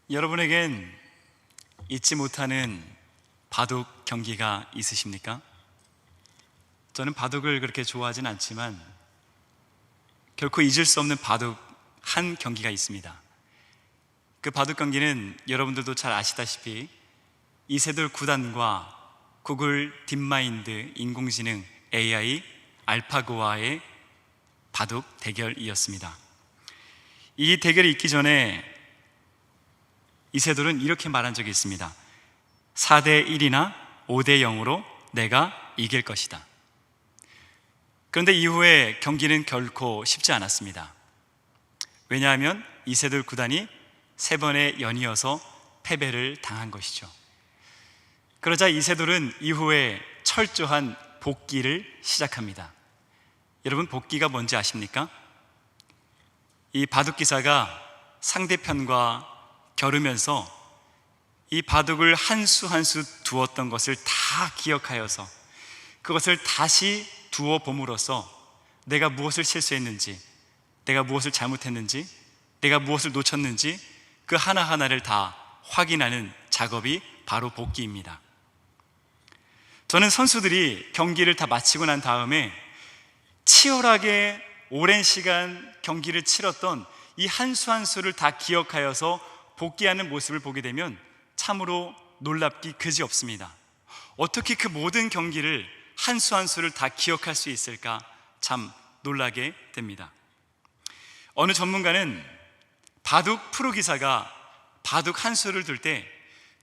여러분에겐 잊지 못하는 바둑 경기가 있으십니까? 저는 바둑을 그렇게 좋아하진 않지만 결코 잊을 수 없는 바둑 한 경기가 있습니다. 그 바둑 경기는 여러분들도 잘 아시다시피 이세돌 9단과 구글 딥마인드 인공지능 AI 알파고와의 바둑 대결이었습니다. 이 대결이 있기 전에 이세돌은 이렇게 말한 적이 있습니다. 4대 1이나 5대 0으로 내가 이길 것이다. 그런데 이후에 경기는 결코 쉽지 않았습니다. 왜냐하면 이세돌 9단이 3번의 연이어서 패배를 당한 것이죠. 그러자 이세돌은 이후에 철저한 복기를 시작합니다. 여러분, 복기가 뭔지 아십니까? 이 바둑 기사가 상대편과 겨루면서 이 바둑을 한 수 한 수 두었던 것을 다 기억하여서 그것을 다시 두어 봄으로써 내가 무엇을 실수했는지, 내가 무엇을 잘못했는지, 내가 무엇을 놓쳤는지 그 하나하나를 다 확인하는 작업이 바로 복기입니다. 저는 선수들이 경기를 다 마치고 난 다음에 치열하게 오랜 시간 경기를 치렀던 이 한 수 한 수를 다 기억하여서 복귀하는 모습을 보게 되면 참으로 놀랍기 그지없습니다. 어떻게 그 모든 경기를 한 수 한 수를 다 기억할 수 있을까 참 놀라게 됩니다. 어느 전문가는 바둑 프로기사가 바둑 한 수를 둘 때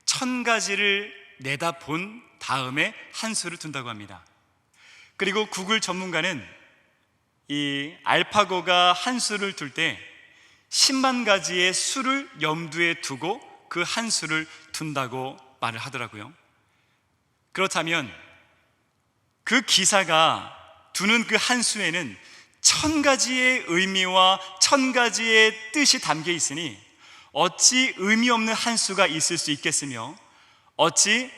1000가지를 내다본 다음에 한 수를 둔다고 합니다. 그리고 구글 전문가는 이 알파고가 한 수를 둘 때 10만 가지의 수를 염두에 두고 그 한 수를 둔다고 말을 하더라고요. 그렇다면 그 기사가 두는 그 한 수에는 1000가지의 의미와 1000가지의 뜻이 담겨 있으니 어찌 의미 없는 한 수가 있을 수 있겠으며 어찌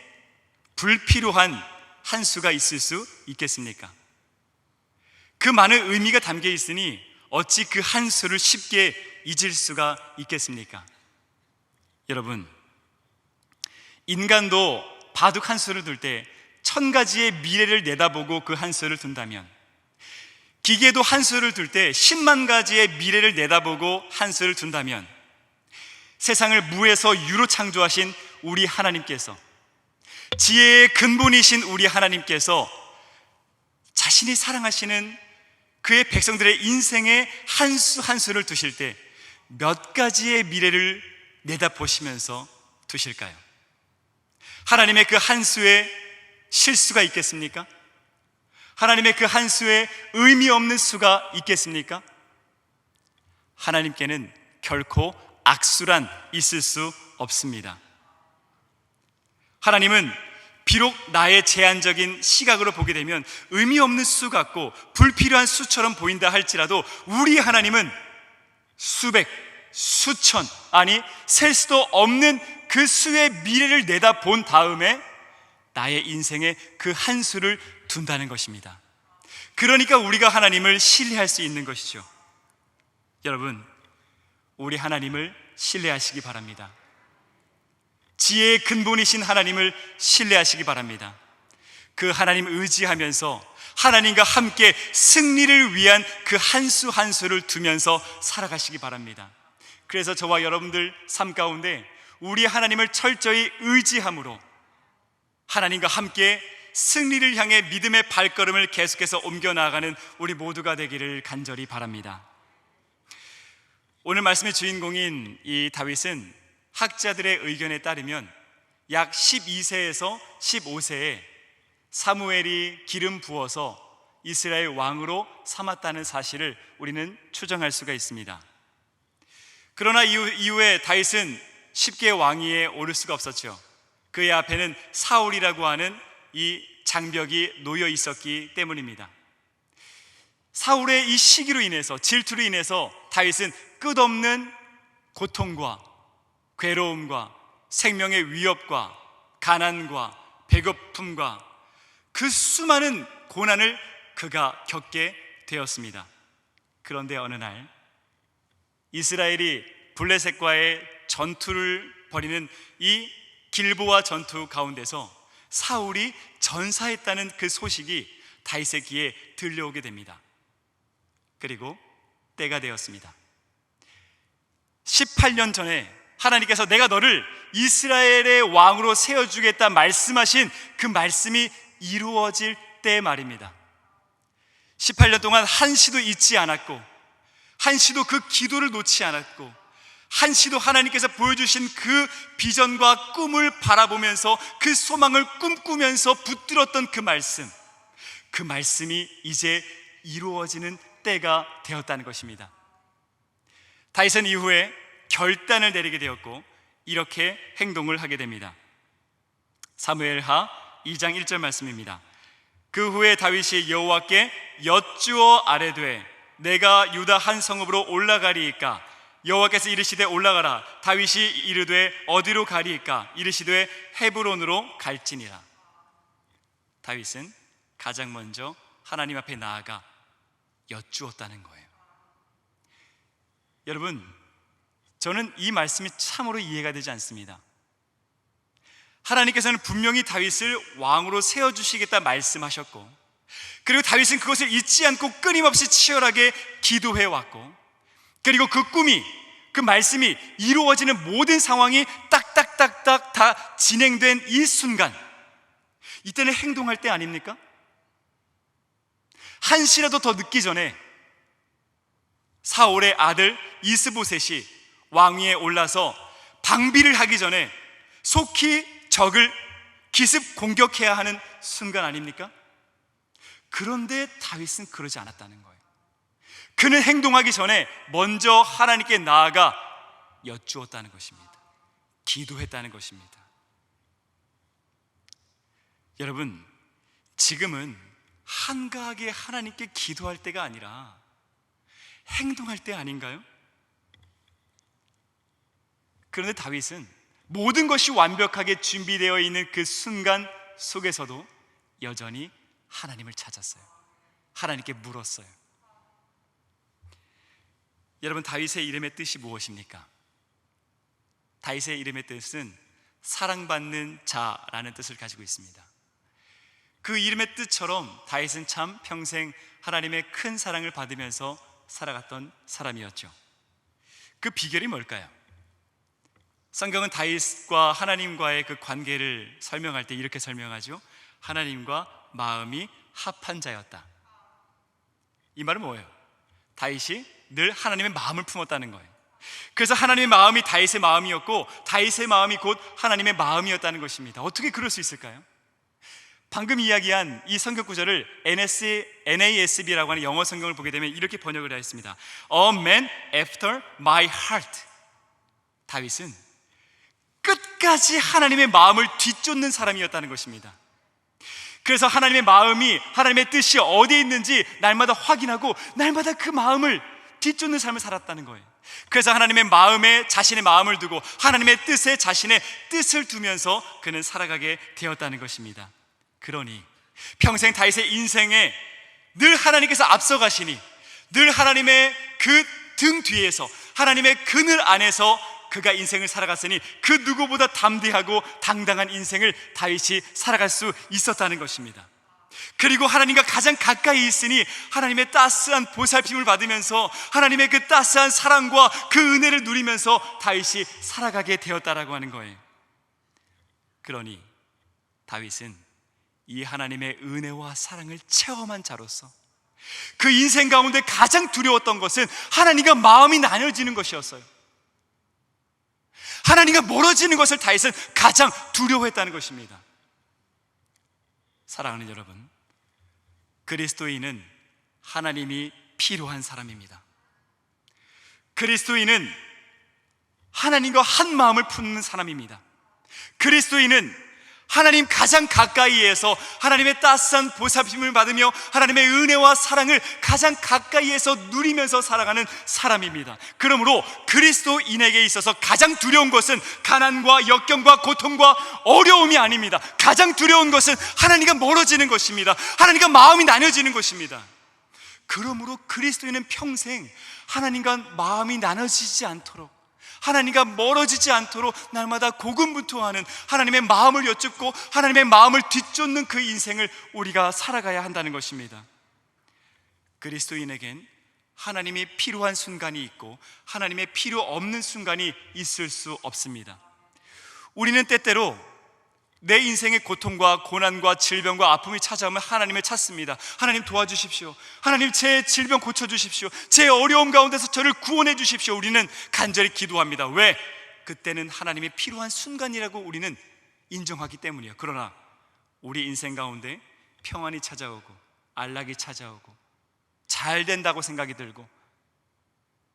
불필요한 한 수가 있을 수 있겠습니까? 그 많은 의미가 담겨 있으니 어찌 그 한 수를 쉽게 잊을 수가 있겠습니까? 여러분, 인간도 바둑 한 수를 둘 때 1000가지의 미래를 내다보고 그 한 수를 둔다면, 기계도 한 수를 둘 때 10만 가지의 미래를 내다보고 한 수를 둔다면, 세상을 무에서 유로 창조하신 우리 하나님께서, 지혜의 근본이신 우리 하나님께서 자신이 사랑하시는 그의 백성들의 인생의 한 수 한 수를 두실 때 몇 가지의 미래를 내다보시면서 두실까요? 하나님의 그 한 수에 실수가 있겠습니까? 하나님의 그 한 수에 의미 없는 수가 있겠습니까? 하나님께는 결코 악수란 있을 수 없습니다. 하나님은 비록 나의 제한적인 시각으로 보게 되면 의미 없는 수 같고 불필요한 수처럼 보인다 할지라도 우리 하나님은 수백, 수천, 아니 셀 수도 없는 그 수의 미래를 내다본 다음에 나의 인생에 그 한 수를 둔다는 것입니다. 그러니까 우리가 하나님을 신뢰할 수 있는 것이죠. 여러분, 우리 하나님을 신뢰하시기 바랍니다. 지혜의 근본이신 하나님을 신뢰하시기 바랍니다. 그 하나님 의지하면서 하나님과 함께 승리를 위한 그 한 수 한 수를 두면서 살아가시기 바랍니다. 그래서 저와 여러분들 삶 가운데 우리 하나님을 철저히 의지함으로 하나님과 함께 승리를 향해 믿음의 발걸음을 계속해서 옮겨 나아가는 우리 모두가 되기를 간절히 바랍니다. 오늘 말씀의 주인공인 이 다윗은 학자들의 의견에 따르면 약 12세에서 15세에 사무엘이 기름 부어서 이스라엘 왕으로 삼았다는 사실을 우리는 추정할 수가 있습니다. 그러나 이후에 다윗은 쉽게 왕위에 오를 수가 없었죠. 그의 앞에는 사울이라고 하는 이 장벽이 놓여 있었기 때문입니다. 사울의 이 시기로 인해서, 질투로 인해서 다윗은 끝없는 고통과 괴로움과 생명의 위협과 가난과 배고픔과 그 수많은 고난을 그가 겪게 되었습니다. 그런데 어느 날 이스라엘이 블레셋과의 전투를 벌이는 이 길보아 전투 가운데서 사울이 전사했다는 그 소식이 다윗의 귀에 들려오게 됩니다. 그리고 때가 되었습니다. 18년 전에 하나님께서 내가 너를 이스라엘의 왕으로 세워주겠다 말씀하신 그 말씀이 이루어질 때 말입니다. 18년 동안 한시도 잊지 않았고, 한시도 그 기도를 놓지 않았고, 한시도 하나님께서 보여주신 그 비전과 꿈을 바라보면서 그 소망을 꿈꾸면서 붙들었던 그 말씀이 이제 이루어지는 때가 되었다는 것입니다. 다윗은 이후에 결단을 내리게 되었고 이렇게 행동을 하게 됩니다. 사무엘하 2장 1절 말씀입니다. 그 후에 다윗이 여호와께 여쭈어 아뢰되 내가 유다 한 성읍으로 올라가리이까? 여호와께서 이르시되 올라가라. 다윗이 이르되 어디로 가리이까? 이르시되 헤브론으로 갈지니라. 다윗은 가장 먼저 하나님 앞에 나아가 여쭈었다는 거예요. 여러분, 저는 이 말씀이 참으로 이해가 되지 않습니다. 하나님께서는 분명히 다윗을 왕으로 세워주시겠다 말씀하셨고, 그리고 다윗은 그것을 잊지 않고 끊임없이 치열하게 기도해왔고, 그리고 그 꿈이, 그 말씀이 이루어지는 모든 상황이 딱딱딱딱 다 진행된 이 순간, 이때는 행동할 때 아닙니까? 한시라도 더 늦기 전에 사울의 아들 이스보셋이 왕위에 올라서 방비를 하기 전에 속히 적을 기습 공격해야 하는 순간 아닙니까? 그런데 다윗은 그러지 않았다는 거예요. 그는 행동하기 전에 먼저 하나님께 나아가 여쭈었다는 것입니다. 기도했다는 것입니다. 여러분, 지금은 한가하게 하나님께 기도할 때가 아니라 행동할 때 아닌가요? 그런데 다윗은 모든 것이 완벽하게 준비되어 있는 그 순간 속에서도 여전히 하나님을 찾았어요. 하나님께 물었어요. 여러분, 다윗의 이름의 뜻이 무엇입니까? 다윗의 이름의 뜻은 사랑받는 자라는 뜻을 가지고 있습니다. 그 이름의 뜻처럼 다윗은 참 평생 하나님의 큰 사랑을 받으면서 살아갔던 사람이었죠. 그 비결이 뭘까요? 성경은 다윗과 하나님과의 그 관계를 설명할 때 이렇게 설명하죠. 하나님과 마음이 합한 자였다. 이 말은 뭐예요? 다윗이 늘 하나님의 마음을 품었다는 거예요. 그래서 하나님의 마음이 다윗의 마음이었고 다윗의 마음이 곧 하나님의 마음이었다는 것입니다. 어떻게 그럴 수 있을까요? 방금 이야기한 이 성경 구절을 NASB라고 하는 영어 성경을 보게 되면 이렇게 번역을 하였습니다. A man after my heart. 다윗은 끝까지 하나님의 마음을 뒤쫓는 사람이었다는 것입니다. 그래서 하나님의 마음이, 하나님의 뜻이 어디에 있는지 날마다 확인하고 날마다 그 마음을 뒤쫓는 삶을 살았다는 거예요. 그래서 하나님의 마음에 자신의 마음을 두고 하나님의 뜻에 자신의 뜻을 두면서 그는 살아가게 되었다는 것입니다. 그러니 평생 다윗의 인생에 늘 하나님께서 앞서가시니, 늘 하나님의 그 등 뒤에서, 하나님의 그늘 안에서 그가 인생을 살아갔으니 그 누구보다 담대하고 당당한 인생을 다윗이 살아갈 수 있었다는 것입니다. 그리고 하나님과 가장 가까이 있으니 하나님의 따스한 보살핌을 받으면서 하나님의 그 따스한 사랑과 그 은혜를 누리면서 다윗이 살아가게 되었다라고 하는 거예요. 그러니 다윗은 이 하나님의 은혜와 사랑을 체험한 자로서 그 인생 가운데 가장 두려웠던 것은 하나님과 마음이 나눠지는 것이었어요. 하나님과 멀어지는 것을 다윗은 가장 두려워했다는 것입니다. 사랑하는 여러분, 그리스도인은 하나님이 필요한 사람입니다. 그리스도인은 하나님과 한 마음을 품는 사람입니다. 그리스도인은 하나님 가장 가까이에서 하나님의 따스한 보살핌을 받으며 하나님의 은혜와 사랑을 가장 가까이에서 누리면서 살아가는 사람입니다. 그러므로 그리스도인에게 있어서 가장 두려운 것은 가난과 역경과 고통과 어려움이 아닙니다. 가장 두려운 것은 하나님과 멀어지는 것입니다. 하나님과 마음이 나눠지는 것입니다. 그러므로 그리스도인은 평생 하나님과 마음이 나눠지지 않도록, 하나님과 멀어지지 않도록 날마다 고군분투하는, 하나님의 마음을 여쭙고 하나님의 마음을 뒤쫓는 그 인생을 우리가 살아가야 한다는 것입니다. 그리스도인에겐 하나님이 필요한 순간이 있고 하나님의 필요 없는 순간이 있을 수 없습니다. 우리는 때때로 내 인생의 고통과 고난과 질병과 아픔이 찾아오면 하나님을 찾습니다. 하나님 도와주십시오. 하나님 제 질병 고쳐주십시오. 제 어려움 가운데서 저를 구원해 주십시오. 우리는 간절히 기도합니다. 왜? 그때는 하나님이 필요한 순간이라고 우리는 인정하기 때문이에요. 그러나 우리 인생 가운데 평안이 찾아오고 안락이 찾아오고 잘 된다고 생각이 들고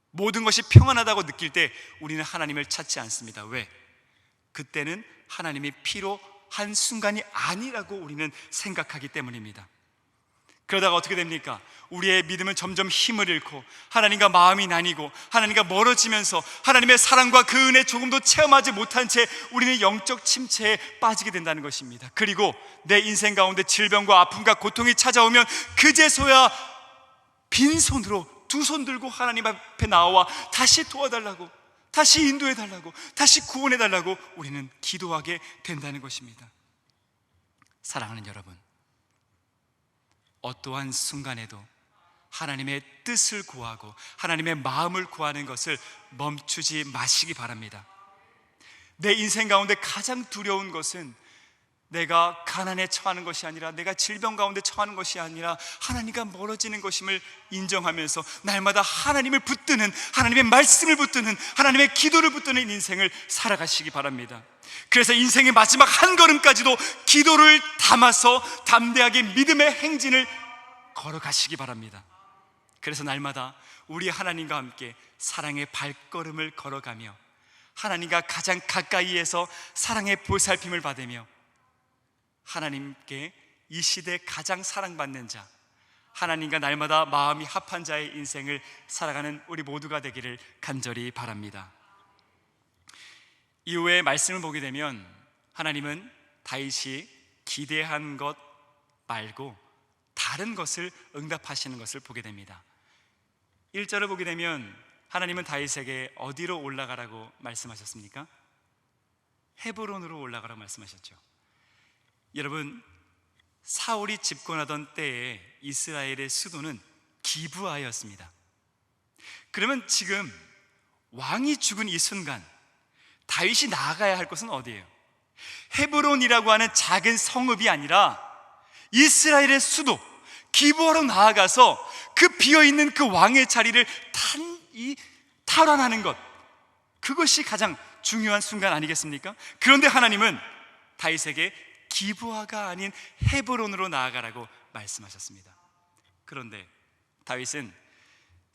모든 것이 평안하다고 느낄 때 우리는 하나님을 찾지 않습니다. 왜? 그때는 하나님이 필요한 순간이 아니라고 우리는 생각하기 때문입니다. 그러다가 어떻게 됩니까? 우리의 믿음은 점점 힘을 잃고 하나님과 마음이 나뉘고 하나님과 멀어지면서 하나님의 사랑과 그 은혜 조금도 체험하지 못한 채 우리는 영적 침체에 빠지게 된다는 것입니다. 그리고 내 인생 가운데 질병과 아픔과 고통이 찾아오면 그제서야 빈손으로 두 손 들고 하나님 앞에 나와 다시 도와달라고, 다시 인도해달라고, 다시 구원해달라고 우리는 기도하게 된다는 것입니다. 사랑하는 여러분, 어떠한 순간에도 하나님의 뜻을 구하고 하나님의 마음을 구하는 것을 멈추지 마시기 바랍니다. 내 인생 가운데 가장 두려운 것은 내가 가난에 처하는 것이 아니라, 내가 질병 가운데 처하는 것이 아니라 하나님과 멀어지는 것임을 인정하면서 날마다 하나님을 붙드는, 하나님의 말씀을 붙드는, 하나님의 기도를 붙드는 인생을 살아가시기 바랍니다. 그래서 인생의 마지막 한 걸음까지도 기도를 담아서 담대하게 믿음의 행진을 걸어가시기 바랍니다. 그래서 날마다 우리 하나님과 함께 사랑의 발걸음을 걸어가며 하나님과 가장 가까이에서 사랑의 보살핌을 받으며 하나님께 이 시대 가장 사랑받는 자, 하나님과 날마다 마음이 합한 자의 인생을 살아가는 우리 모두가 되기를 간절히 바랍니다. 이후에 말씀을 보게 되면 하나님은 다윗이 기대한 것 말고 다른 것을 응답하시는 것을 보게 됩니다. 1절을 보게 되면 하나님은 다윗에게 어디로 올라가라고 말씀하셨습니까? 헤브론으로 올라가라고 말씀하셨죠. 여러분, 사울이 집권하던 때에 이스라엘의 수도는 기브아였습니다. 그러면 지금 왕이 죽은 이 순간 다윗이 나아가야 할 곳은 어디예요? 헤브론이라고 하는 작은 성읍이 아니라 이스라엘의 수도 기브아로 나아가서 그 비어있는 그 왕의 자리를 탈환하는 것, 그것이 가장 중요한 순간 아니겠습니까? 그런데 하나님은 다윗에게 기브아가 아닌 헤브론으로 나아가라고 말씀하셨습니다. 그런데 다윗은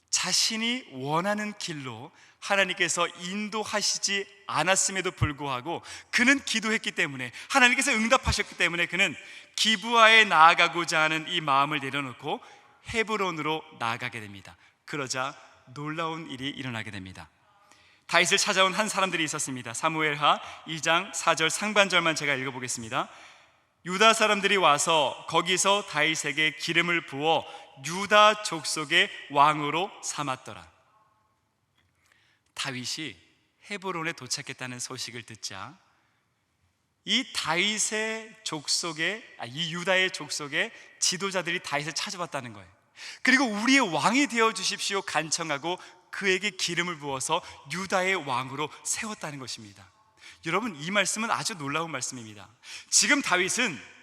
자신이 원하는 길로 하나님께서 인도하시지 않았음에도 불구하고 그는 기도했기 때문에, 하나님께서 응답하셨기 때문에 그는 기브아에 나아가고자 하는 이 마음을 내려놓고 헤브론으로 나아가게 됩니다. 그러자 놀라운 일이 일어나게 됩니다. 다윗을 찾아온 한 사람들이 있었습니다. 사무엘하 2장 4절 상반절만 제가 읽어보겠습니다. 유다 사람들이 와서 거기서 다윗에게 기름을 부어 유다 족속의 왕으로 삼았더라. 다윗이 헤브론에 도착했다는 소식을 듣자 이 다윗의 족속의, 이 유다의 족속의 지도자들이 다윗을 찾아왔다는 거예요. 그리고 우리의 왕이 되어 주십시오 간청하고 그에게 기름을 부어서 유다의 왕으로 세웠다는 것입니다. 여러분, 이 말씀은 아주 놀라운 말씀입니다. 지금 다윗은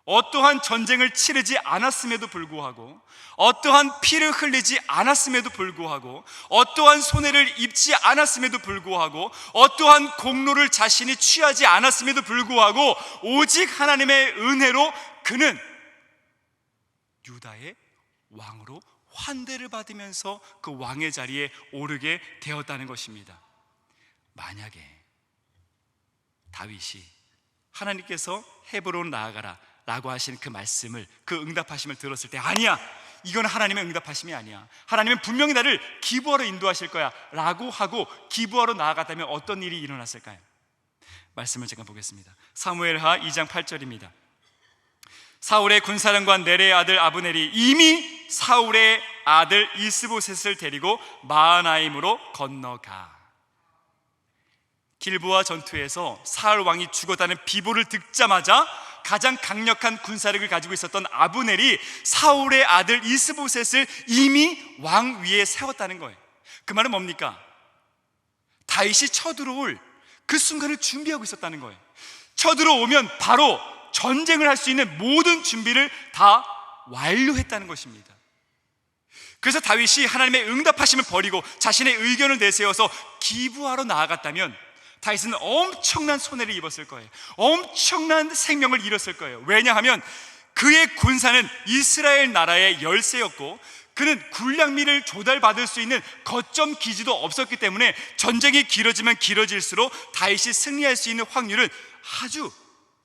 어떠한 전쟁을 치르지 않았음에도 불구하고, 어떠한 피를 흘리지 않았음에도 불구하고, 어떠한 손해를 입지 않았음에도 불구하고, 어떠한 공로를 자신이 취하지 않았음에도 불구하고 오직 하나님의 은혜로 그는 유다의 왕으로 환대를 받으면서 그 왕의 자리에 오르게 되었다는 것입니다. 만약에 다윗이 하나님께서 헤브론 나아가라 라고 하신 그 말씀을, 그 응답하심을 들었을 때, 아니야, 이건 하나님의 응답하심이 아니야, 하나님은 분명히 나를 기브아로 인도하실 거야 라고 하고 기브아로 나아갔다면 어떤 일이 일어났을까요? 말씀을 제가 보겠습니다. 사무엘하 2장 8절입니다. 사울의 군사령관 넬의 아들 아브넬이 이미 사울의 아들 이스보셋을 데리고 마하나임으로 건너가. 길보아 전투에서 사울 왕이 죽었다는 비보를 듣자마자 가장 강력한 군사력을 가지고 있었던 아브넬이 사울의 아들 이스보셋을 이미 왕 위에 세웠다는 거예요. 그 말은 뭡니까? 다윗이 쳐들어올 그 순간을 준비하고 있었다는 거예요. 쳐들어오면 바로 전쟁을 할 수 있는 모든 준비를 다 완료했다는 것입니다. 그래서 다윗이 하나님의 응답하심을 버리고 자신의 의견을 내세워서 기부하러 나아갔다면 다윗은 엄청난 손해를 입었을 거예요. 엄청난 생명을 잃었을 거예요. 왜냐하면 그의 군사는 이스라엘 나라의 열세였고 그는 군량미를 조달받을 수 있는 거점 기지도 없었기 때문에 전쟁이 길어지면 길어질수록 다윗이 승리할 수 있는 확률은 아주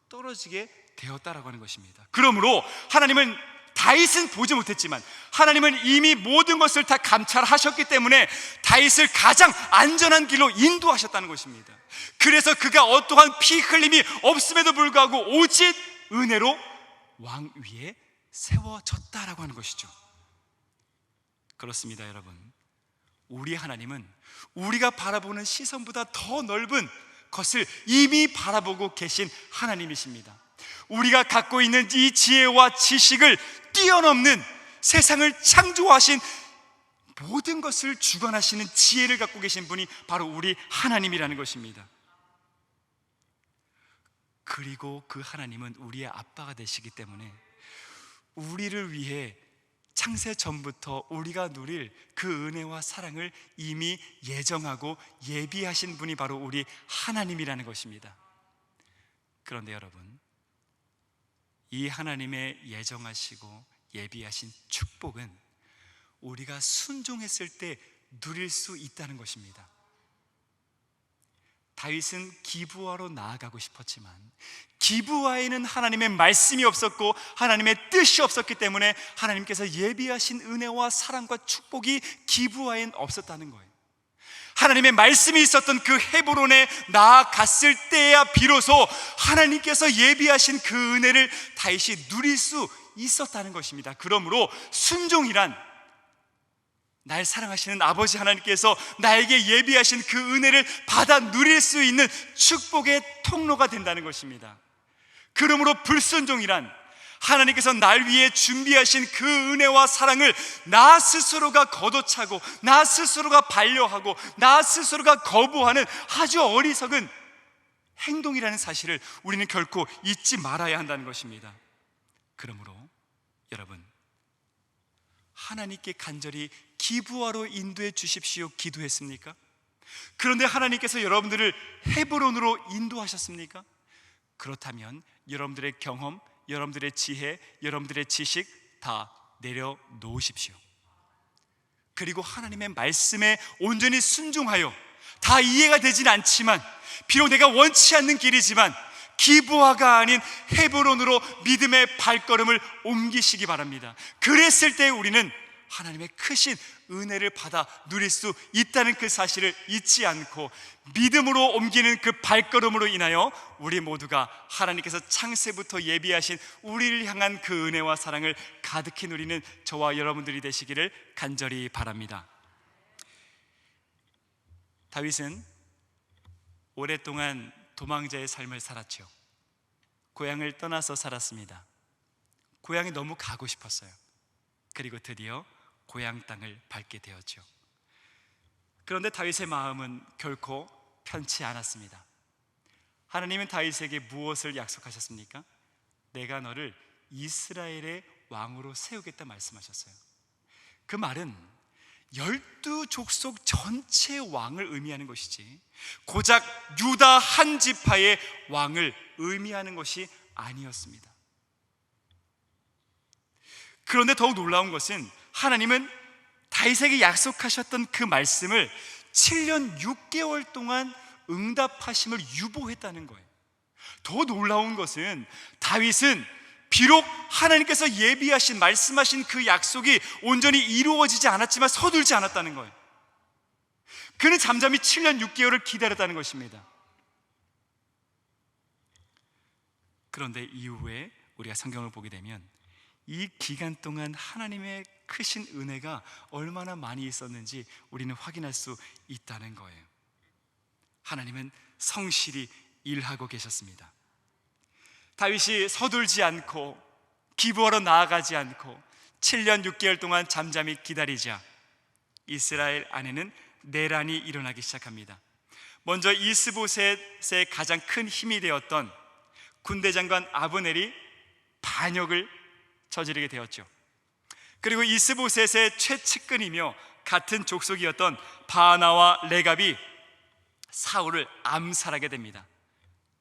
떨어지게 되었다라고 하는 것입니다. 그러므로 하나님은 다윗은 보지 못했지만 하나님은 이미 모든 것을 다 감찰하셨기 때문에 다윗을 가장 안전한 길로 인도하셨다는 것입니다. 그래서 그가 어떠한 피 흘림이 없음에도 불구하고 오직 은혜로 왕 위에 세워졌다라고 하는 것이죠. 그렇습니다, 여러분. 우리 하나님은 우리가 바라보는 시선보다 더 넓은 것을 이미 바라보고 계신 하나님이십니다. 우리가 갖고 있는 이 지혜와 지식을 뛰어넘는 세상을 창조하신 모든 것을 주관하시는 지혜를 갖고 계신 분이 바로 우리 하나님이라는 것입니다. 그리고 그 하나님은 우리의 아빠가 되시기 때문에 우리를 위해 창세 전부터 우리가 누릴 그 은혜와 사랑을 이미 예정하고 예비하신 분이 바로 우리 하나님이라는 것입니다. 그런데 여러분, 이 하나님의 예정하시고 예비하신 축복은 우리가 순종했을 때 누릴 수 있다는 것입니다. 다윗은 기브아로 나아가고 싶었지만 기브아에는 하나님의 말씀이 없었고 하나님의 뜻이 없었기 때문에 하나님께서 예비하신 은혜와 사랑과 축복이 기브아엔 없었다는 거예요. 하나님의 말씀이 있었던 그 헤브론에 나아갔을 때야 비로소 하나님께서 예비하신 그 은혜를 다윗이 누릴 수 있었다는 것입니다. 그러므로 순종이란 날 사랑하시는 아버지 하나님께서 나에게 예비하신 그 은혜를 받아 누릴 수 있는 축복의 통로가 된다는 것입니다. 그러므로 불순종이란 하나님께서 날 위해 준비하신 그 은혜와 사랑을 나 스스로가 걷어차고 나 스스로가 반려하고 나 스스로가 거부하는 아주 어리석은 행동이라는 사실을 우리는 결코 잊지 말아야 한다는 것입니다. 그러므로 여러분, 하나님께 간절히 기브아로 인도해 주십시오 기도했습니까? 그런데 하나님께서 여러분들을 헤브론으로 인도하셨습니까? 그렇다면 여러분들의 경험, 여러분들의 지혜, 여러분들의 지식 다 내려놓으십시오. 그리고 하나님의 말씀에 온전히 순종하여, 다 이해가 되진 않지만 비록 내가 원치 않는 길이지만 기브아가 아닌 헤브론으로 믿음의 발걸음을 옮기시기 바랍니다. 그랬을 때 우리는 하나님의 크신 은혜를 받아 누릴 수 있다는 그 사실을 잊지 않고 믿음으로 옮기는 그 발걸음으로 인하여 우리 모두가 하나님께서 창세부터 예비하신 우리를 향한 그 은혜와 사랑을 가득히 누리는 저와 여러분들이 되시기를 간절히 바랍니다. 다윗은 오랫동안 도망자의 삶을 살았죠. 고향을 떠나서 살았습니다. 고향이 너무 가고 싶었어요. 그리고 드디어 고향 땅을 밟게 되었죠. 그런데 다윗의 마음은 결코 편치 않았습니다. 하나님은 다윗에게 무엇을 약속하셨습니까? 내가 너를 이스라엘의 왕으로 세우겠다 말씀하셨어요. 그 말은 12족속 전체 왕을 의미하는 것이지 고작 유다 한 지파의 왕을 의미하는 것이 아니었습니다. 그런데 더욱 놀라운 것은 하나님은 다윗에게 약속하셨던 그 말씀을 7년 6개월 동안 응답하심을 유보했다는 거예요. 더 놀라운 것은 다윗은 비록 하나님께서 예비하신 말씀하신 그 약속이 온전히 이루어지지 않았지만 서둘지 않았다는 거예요. 그는 잠잠히 7년 6개월을 기다렸다는 것입니다. 그런데 이후에 우리가 성경을 보게 되면 이 기간 동안 하나님의 크신 은혜가 얼마나 많이 있었는지 우리는 확인할 수 있다는 거예요. 하나님은 성실히 일하고 계셨습니다. 다윗이 서둘지 않고 기부하러 나아가지 않고 7년 6개월 동안 잠잠히 기다리자 이스라엘 안에는 내란이 일어나기 시작합니다. 먼저 이스보셋의 가장 큰 힘이 되었던 군대장관 아브넬이 반역을 저지르게 되었죠. 그리고 이스보셋의 최측근이며 같은 족속이었던 바나와 레갑이 사울을 암살하게 됩니다.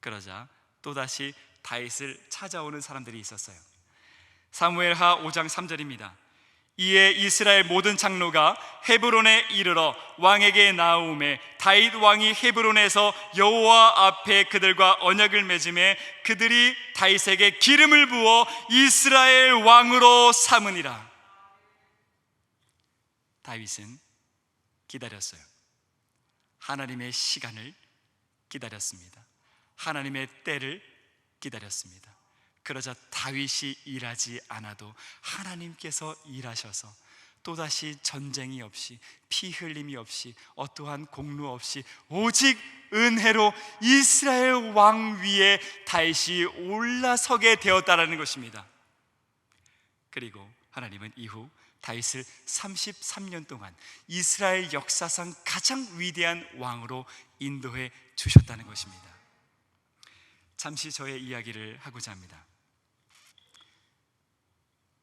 그러자 또다시 다윗을 찾아오는 사람들이 있었어요. 사무엘하 5장 3절입니다. 이에 이스라엘 모든 장로가 헤브론에 이르러 왕에게 나오매 다윗 왕이 헤브론에서 여호와 앞에 그들과 언약을 맺음에 그들이 다윗에게 기름을 부어 이스라엘 왕으로 삼으니라. 다윗은 기다렸어요. 하나님의 시간을 기다렸습니다. 하나님의 때를 기다렸습니다. 그러자 다윗이 일하지 않아도 하나님께서 일하셔서 또다시 전쟁이 없이 피 흘림이 없이 어떠한 공로 없이 오직 은혜로 이스라엘 왕 위에 다윗이 올라서게 되었다라는 것입니다. 그리고 하나님은 이후 다윗을 33년 동안 이스라엘 역사상 가장 위대한 왕으로 인도해 주셨다는 것입니다. 잠시 저의 이야기를 하고자 합니다.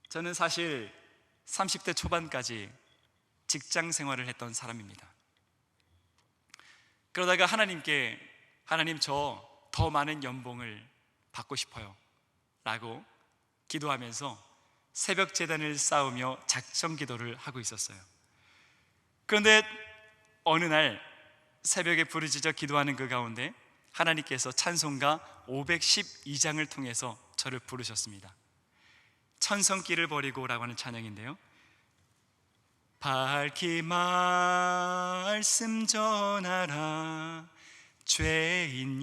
저는 사실 30대 초반까지 직장 생활을 했던 사람입니다. 그러다가 하나님께 하나님 저 더 많은 연봉을 받고 싶어요 라고 기도하면서 새벽 제단을 쌓으며 작정 기도를 하고 있었어요. 그런데 어느 날 새벽에 부르짖어 기도하는 그 가운데 하나님께서 찬송가 512장을 통해서 저를 부르셨습니다. 천성길을 버리고 라고 하는 찬양인데요, 밝히 말씀 전하라 죄인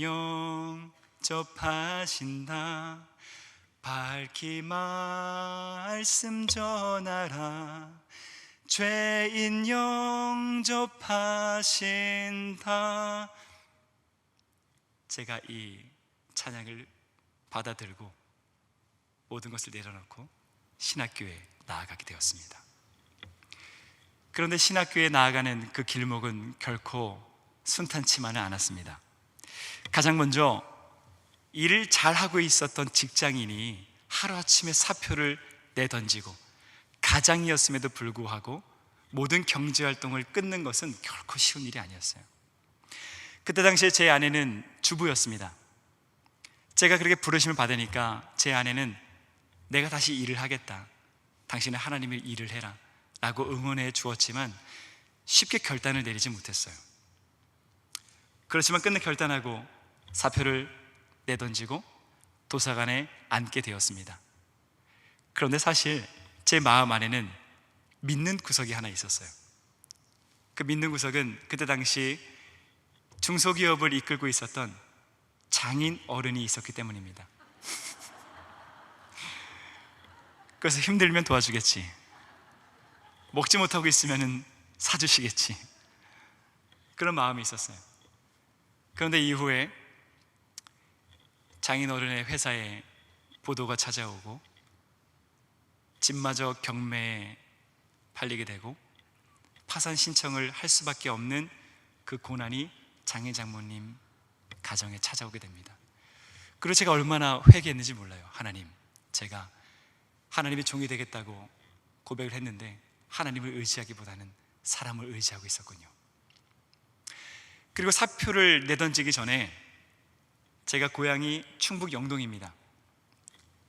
영접하신다. 밝히 말씀 전하라 죄인 영접하신다. 제가 이 찬양을 받아들고 모든 것을 내려놓고 신학교에 나아가게 되었습니다. 그런데 신학교에 나아가는 그 길목은 결코 순탄치만은 않았습니다. 가장 먼저 일을 잘하고 있었던 직장인이 하루아침에 사표를 내던지고 가장이었음에도 불구하고 모든 경제활동을 끊는 것은 결코 쉬운 일이 아니었어요. 그때 당시에 제 아내는 주부였습니다. 제가 그렇게 부르심을 받으니까 제 아내는 내가 다시 일을 하겠다, 당신은 하나님의 일을 해라 라고 응원해 주었지만 쉽게 결단을 내리지 못했어요. 그렇지만 끝내 결단하고 사표를 내던지고 도서관에 앉게 되었습니다. 그런데 사실 제 마음 안에는 믿는 구석이 하나 있었어요. 그 믿는 구석은 그때 당시 중소기업을 이끌고 있었던 장인 어른이 있었기 때문입니다. 그래서 힘들면 도와주겠지, 먹지 못하고 있으면 사주시겠지, 그런 마음이 있었어요. 그런데 이후에 장인 어른의 회사에 보도가 찾아오고 집마저 경매에 팔리게 되고 파산 신청을 할 수밖에 없는 그 고난이 장인 장모님 가정에 찾아오게 됩니다. 그리고 제가 얼마나 회개했는지 몰라요. 하나님, 제가 하나님의 종이 되겠다고 고백을 했는데 하나님을 의지하기보다는 사람을 의지하고 있었군요. 그리고 사표를 내던지기 전에 제가 고향이 충북 영동입니다.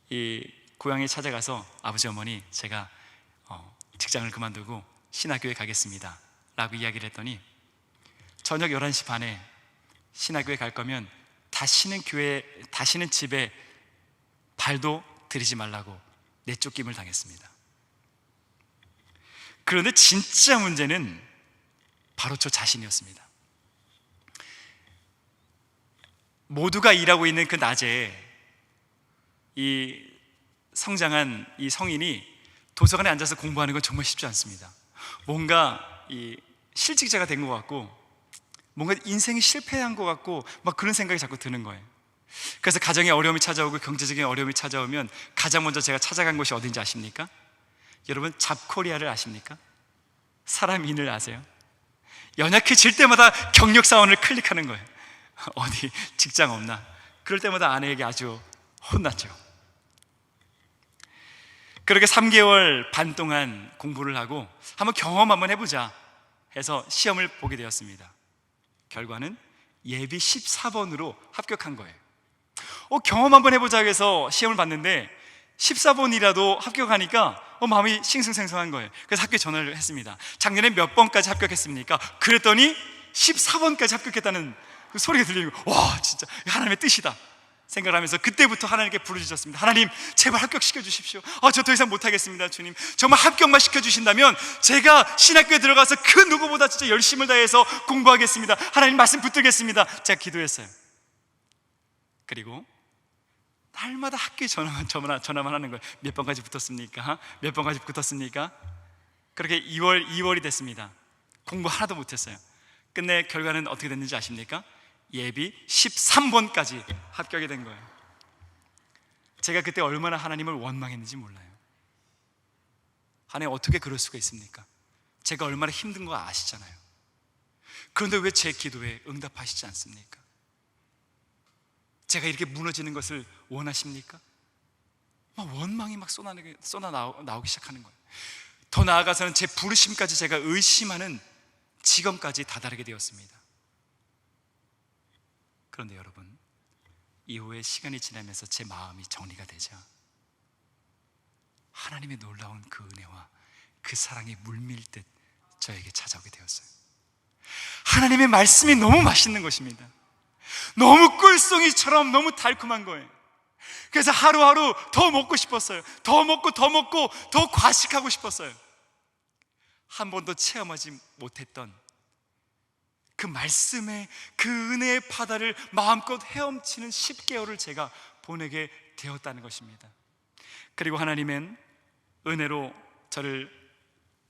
이 고향에 찾아가서 아버지 어머니, 제가 직장을 그만두고 신학교에 가겠습니다 라고 이야기를 했더니 저녁 11시 반에 신학교에 갈 거면 다시는 집에 발도 들이지 말라고 내쫓김을 당했습니다. 그런데 진짜 문제는 바로 저 자신이었습니다. 모두가 일하고 있는 그 낮에 이 성장한 이 성인이 도서관에 앉아서 공부하는 건 정말 쉽지 않습니다. 뭔가 이 실직자가 된 것 같고 뭔가 인생이 실패한 것 같고 막 그런 생각이 자꾸 드는 거예요. 그래서 가정에 어려움이 찾아오고 경제적인 어려움이 찾아오면 가장 먼저 제가 찾아간 곳이 어딘지 아십니까? 여러분, 잡코리아를 아십니까? 사람인을 아세요? 연약해질 때마다 경력사원을 클릭하는 거예요. 어디 직장 없나? 그럴 때마다 아내에게 아주 혼났죠. 그렇게 3개월 반 동안 공부를 하고 한번 경험 한번 해보자 해서 시험을 보게 되었습니다. 결과는 예비 14번으로 합격한 거예요. 경험 한번 해보자 해서 시험을 봤는데 14번이라도 합격하니까 마음이 싱숭생숭한 거예요. 그래서 학교에 전화를 했습니다. 작년에 몇 번까지 합격했습니까? 그랬더니 14번까지 합격했다는 그 소리가 들리는 거예요. 와, 진짜 하나님의 뜻이다 생각을 하면서 그때부터 하나님께 부르짖었습니다. 하나님, 제발 합격시켜 주십시오. 저 더 이상 못하겠습니다. 주님, 정말 합격만 시켜주신다면 제가 신학교에 들어가서 그 누구보다 진짜 열심을 다해서 공부하겠습니다. 하나님 말씀 붙들겠습니다. 제가 기도했어요. 그리고 날마다 학교에 전화만 하는 거예요. 몇 번까지 붙었습니까? 몇 번까지 붙었습니까? 그렇게 2월이 됐습니다. 공부 하나도 못했어요. 끝내 결과는 어떻게 됐는지 아십니까? 예비 13번까지 합격이 된 거예요. 제가 그때 얼마나 하나님을 원망했는지 몰라요. 하나님, 어떻게 그럴 수가 있습니까? 제가 얼마나 힘든 거 아시잖아요. 그런데 왜 제 기도에 응답하시지 않습니까? 제가 이렇게 무너지는 것을 원하십니까? 원망이 막 나오기 시작하는 거예요. 더 나아가서는 제 부르심까지 제가 의심하는 지경까지 다다르게 되었습니다. 그런데 여러분, 이후에 시간이 지나면서 제 마음이 정리가 되자 하나님의 놀라운 그 은혜와 그 사랑이 물밀듯 저에게 찾아오게 되었어요. 하나님의 말씀이 너무 맛있는 것입니다. 너무 꿀송이처럼 너무 달콤한 거예요. 그래서 하루하루 더 먹고 싶었어요. 더 먹고 더 과식하고 싶었어요. 한 번도 체험하지 못했던 그 말씀의 그 은혜의 바다를 마음껏 헤엄치는 10개월을 제가 보내게 되었다는 것입니다. 그리고 하나님은 은혜로 저를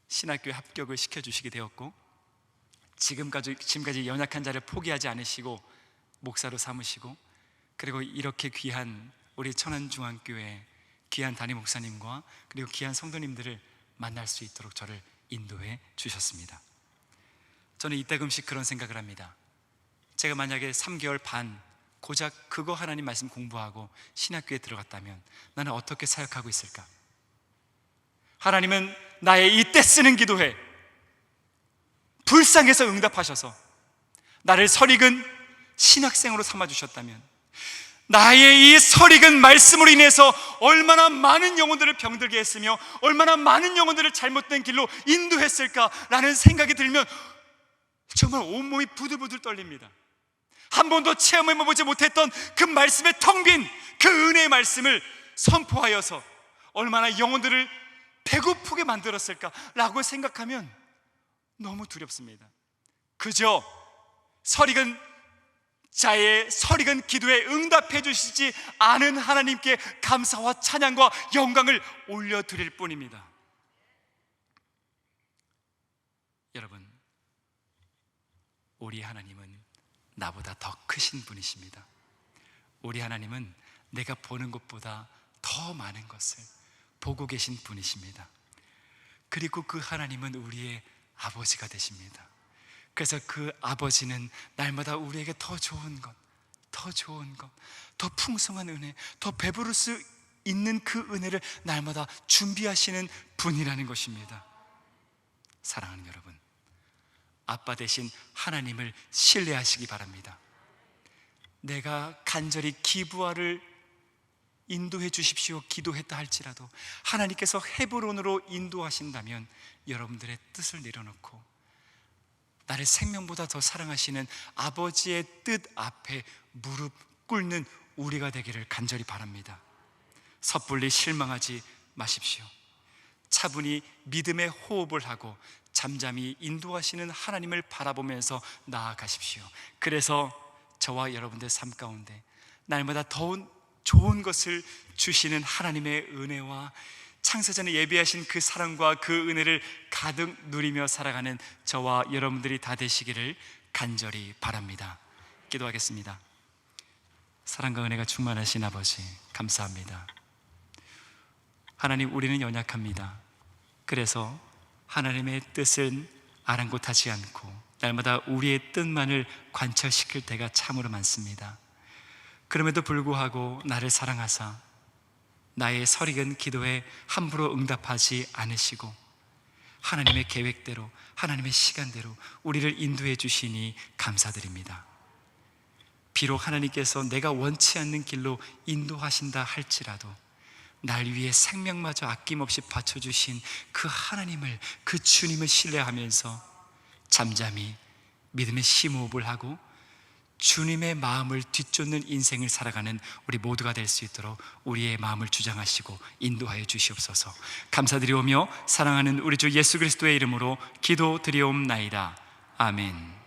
신학교에 합격을 시켜주시게 되었고, 지금까지 연약한 자를 포기하지 않으시고 목사로 삼으시고, 그리고 이렇게 귀한 우리 천안중앙교회 귀한 담임 목사님과 그리고 귀한 성도님들을 만날 수 있도록 저를 인도해 주셨습니다. 저는 이따금씩 그런 생각을 합니다. 제가 만약에 3개월 반 고작 그거 하나님 말씀 공부하고 신학교에 들어갔다면 나는 어떻게 사역하고 있을까? 하나님은 나의 이 떼 쓰는 기도에 불쌍해서 응답하셔서 나를 설익은 신학생으로 삼아주셨다면, 나의 이 설익은 말씀으로 인해서 얼마나 많은 영혼들을 병들게 했으며 얼마나 많은 영혼들을 잘못된 길로 인도했을까라는 생각이 들면 정말 온몸이 부들부들 떨립니다. 한 번도 체험해보지 못했던 그 말씀의 텅 빈 그 은혜의 말씀을 선포하여서 얼마나 영혼들을 배고프게 만들었을까라고 생각하면 너무 두렵습니다. 그저 설익은 자의 설익은 기도에 응답해 주시지 않은 하나님께 감사와 찬양과 영광을 올려드릴 뿐입니다. 여러분, 우리 하나님은 나보다 더 크신 분이십니다. 우리 하나님은 내가 보는 것보다 더 많은 것을 보고 계신 분이십니다. 그리고 그 하나님은 우리의 아버지가 되십니다. 그래서 그 아버지는 날마다 우리에게 더 좋은 것, 더 풍성한 은혜, 더 배부를 수 있는 그 은혜를 날마다 준비하시는 분이라는 것입니다. 사랑하는 여러분, 아빠 되신 하나님을 신뢰하시기 바랍니다. 내가 간절히 기부하를 인도해 주십시오 기도했다 할지라도 하나님께서 헤브론으로 인도하신다면 여러분들의 뜻을 내려놓고 나를 생명보다 더 사랑하시는 아버지의 뜻 앞에 무릎 꿇는 우리가 되기를 간절히 바랍니다. 섣불리 실망하지 마십시오. 차분히 믿음의 호흡을 하고 잠잠히 인도하시는 하나님을 바라보면서 나아가십시오. 그래서 저와 여러분들 삶 가운데 날마다 더 좋은 것을 주시는 하나님의 은혜와 창세전에 예비하신 그 사랑과 그 은혜를 가득 누리며 살아가는 저와 여러분들이 다 되시기를 간절히 바랍니다. 기도하겠습니다. 사랑과 은혜가 충만하신 아버지, 감사합니다. 하나님, 우리는 연약합니다. 그래서 하나님의 뜻은 아랑곳하지 않고 날마다 우리의 뜻만을 관철시킬 때가 참으로 많습니다. 그럼에도 불구하고 나를 사랑하사 나의 설익은 기도에 함부로 응답하지 않으시고 하나님의 계획대로, 하나님의 시간대로 우리를 인도해 주시니 감사드립니다. 비록 하나님께서 내가 원치 않는 길로 인도하신다 할지라도 날 위해 생명마저 아낌없이 바쳐주신 그 하나님을, 그 주님을 신뢰하면서 잠잠히 믿음의 심호흡을 하고 주님의 마음을 뒤쫓는 인생을 살아가는 우리 모두가 될 수 있도록 우리의 마음을 주장하시고 인도하여 주시옵소서. 감사드리오며 사랑하는 우리 주 예수 그리스도의 이름으로 기도드리옵나이다. 아멘.